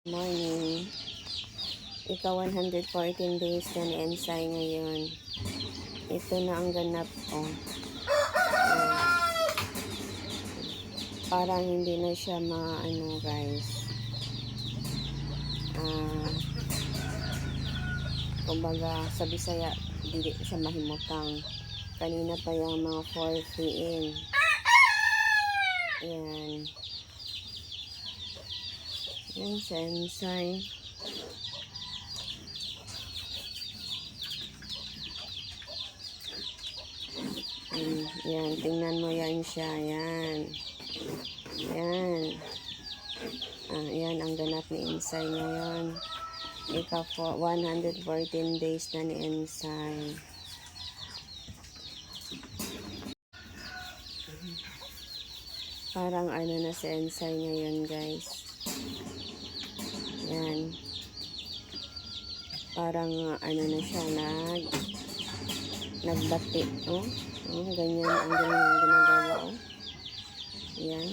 Morning. Ika 114 days na ni Ensay ngayon. Ito na ang ganap ko. Parang hindi na siya maano guys. Kumbaga sa Bisaya, hindi siya mahimutang. Kanina pa yung mga 4 p.m. Ayan. Yan sa Ensay. Yan, tingnan mo yan siya. Yan. Yan. Yan ang ganap ni Ensay ngayon. Ika 114 days na ni Ensay. Parang ano na si Ensay ngayon guys. Yan. Parang ano na siya, nagbati. Ganyan ang ginagawa. Yan.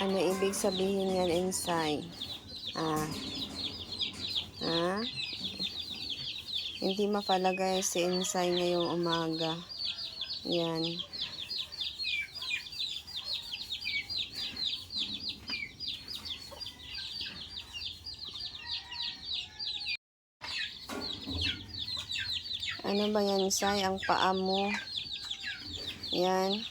Ano ibig sabihin yan, Ensay? Hindi mapalagay si Ensay ngayong umaga. Yan. Ano ba yan, Ensay? Ang paa mo. Yan.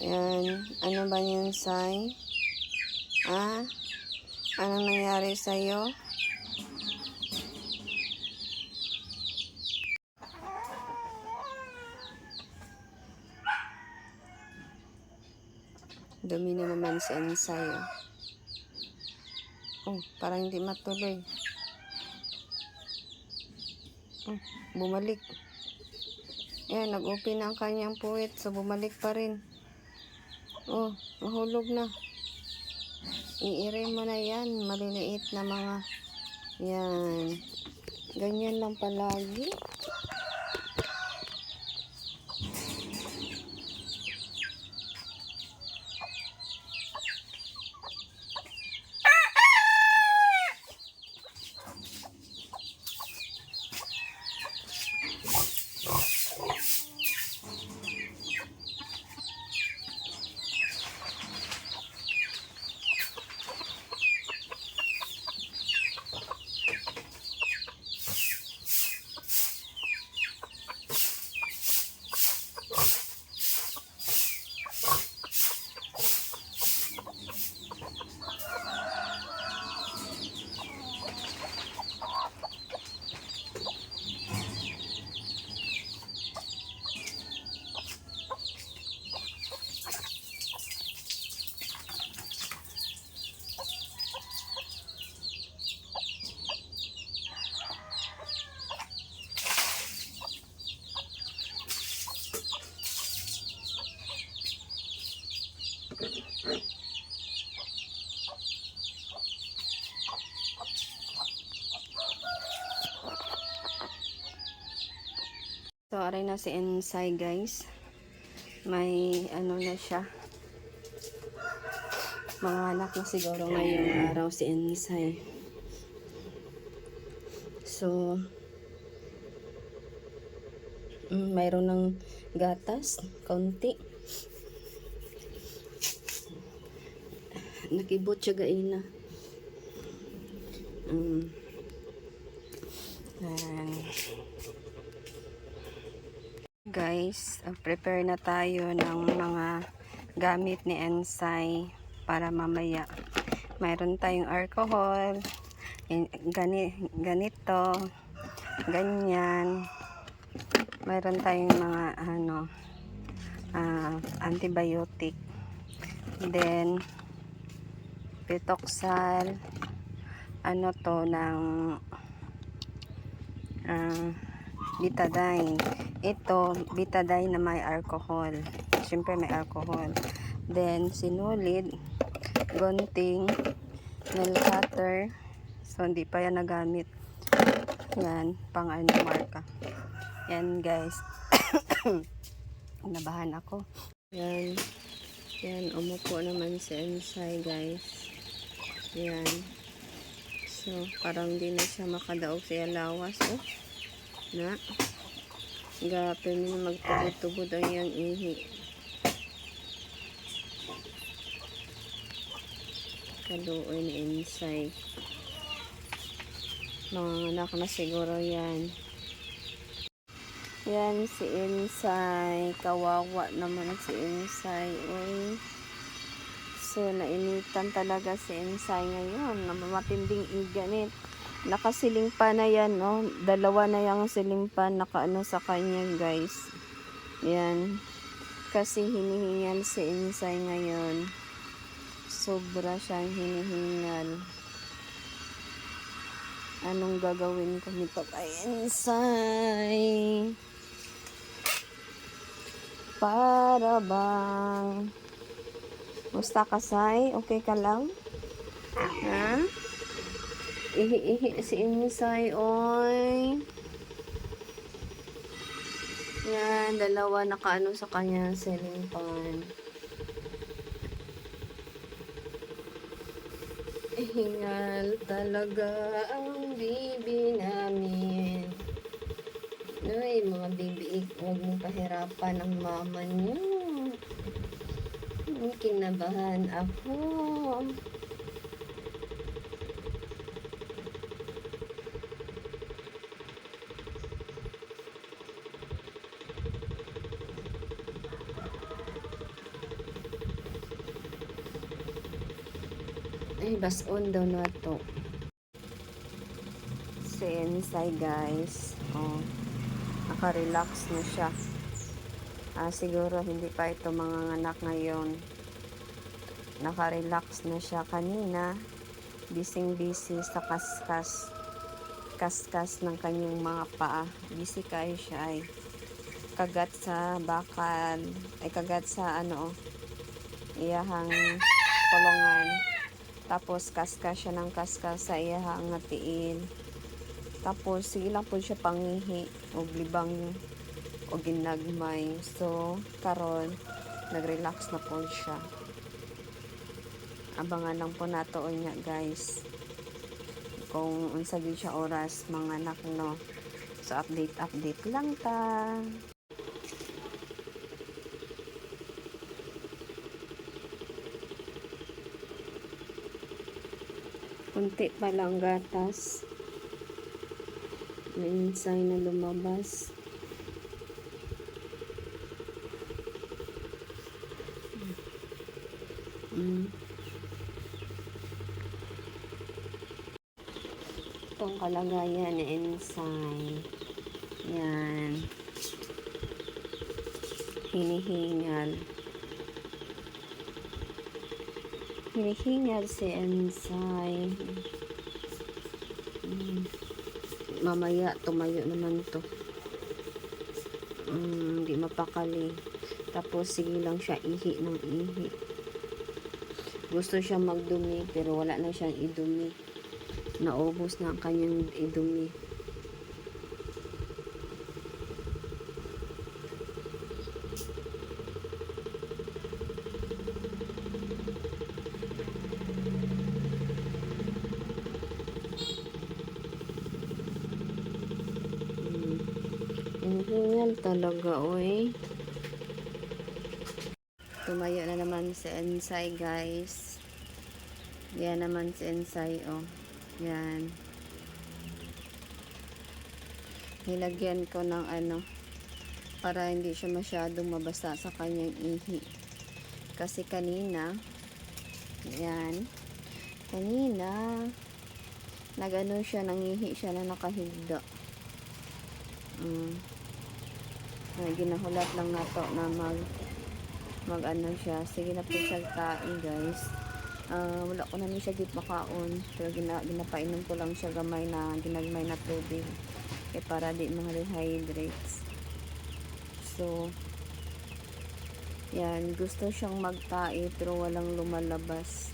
Yan. Ano ba yan, Ensay? Anong nangyari sa'yo? Dumi na naman si Ensay. Parang hindi matuloy. Bumalik. Ayan, nag-open na ang kanyang puwit. So, bumalik pa rin. Mahulog na. Iire mo na yan. Maliliit na mga yan. Ganyan lang palagi. So, aray na si Ensay guys. May ano na siya. Mga anak na siguro ngayong araw si Ensay. So, mayroon ng gatas, konti. Nakibot siya gaina. Guys, prepare na tayo ng mga gamit ni Ensay para mamaya. Mayroon tayong alcohol, ganito, ganyan. Mayroon tayong mga antibiotic. Then, Pitoxal, ng Betadine. Ito, Betadine na may alcohol. Siyempre may alcohol. Then, Sinulid, gunting, nail cutter. So, hindi pa yan nagamit. Yan, pang ano, marka. Yan guys. Nabahan ako. Yan. Yan, umupo naman si Ensay guys. Yan. So, parang di na siya makadaog sa lawas. Oh. Na. Gapin na magtubod-tubod ang iyang ihi. Kaluoy ni Ensay. Mga anak na siguro yan. Yan si Ensay. Kawawa naman si Ensay. Uy. So, nainitan talaga si Ensay ngayon. Matinding iganit. Nakasiling pa na yan, no? Dalawa na yung siling pa nakaano sa kanya, guys. Yan. Kasi hinihingal si Ensay ngayon. Sobra siyang hinihingal. Anong gagawin ko nito kay Ensay? Para bang musta ka, Say? Okay ka lang? Ha? Ihi-ihi si Ensay, oy. Yan, dalawa nakaano sa kanya ceiling fan. Hingal talaga ang bibi namin. Ay, mga bibi, huwag mong pahirapan ang mama niyo. Kinabahan ako. Ay, bason daw na to. Si Ensay guys. Oh, naka-relax na siya. Siguro hindi pa ito mga anak ngayon. Naka-relax na siya kanina. Busy sa kaskas. Kaskas ng kanyang mga paa. Busy kayo siya ay. Kagat sa bakal. Ay kagat sa ano. Iyahang kulungan. Tapos kaskas siya ng kaskas sa iyahang ngatiil. Tapos sige lang po siya pangihi o libang o ginagmay. So karon nag-relax na po siya. Abangan lang po nato niya guys. Kung unsa gyud siya oras mga anak no. So update lang ta. Kunti pa lang gatas. May Ensay na lumabas. Itong kalagayan ni Ensay. Yan. Hinihingal. Hinihingal si Ensay. Mamaya tumayo naman to. Hindi mapakali. Tapos sige lang siya ihi ng ihi. Gusto siya magdumi pero wala na siyang idumi. Naubos na ang kanyang idumi. Hingal talaga, oy. Tumayo na naman si Ensay, guys. Yan naman si Ensay, oh. Yan. Nilagyan ko ng ano, para hindi siya masyadong mabasa sa kanyang ihi. Kasi kanina, yan, kanina, nagano siya, nangihi siya na nakahigda. Ginahulat lang nato na mag ano siya. Sige na po siya tain guys. Wala ko na siya git makaon pero ginapainom ko lang siya gamay na ginagmay na tubig para di mga dehydrates. So yan, gusto siyang magtai pero walang lumalabas.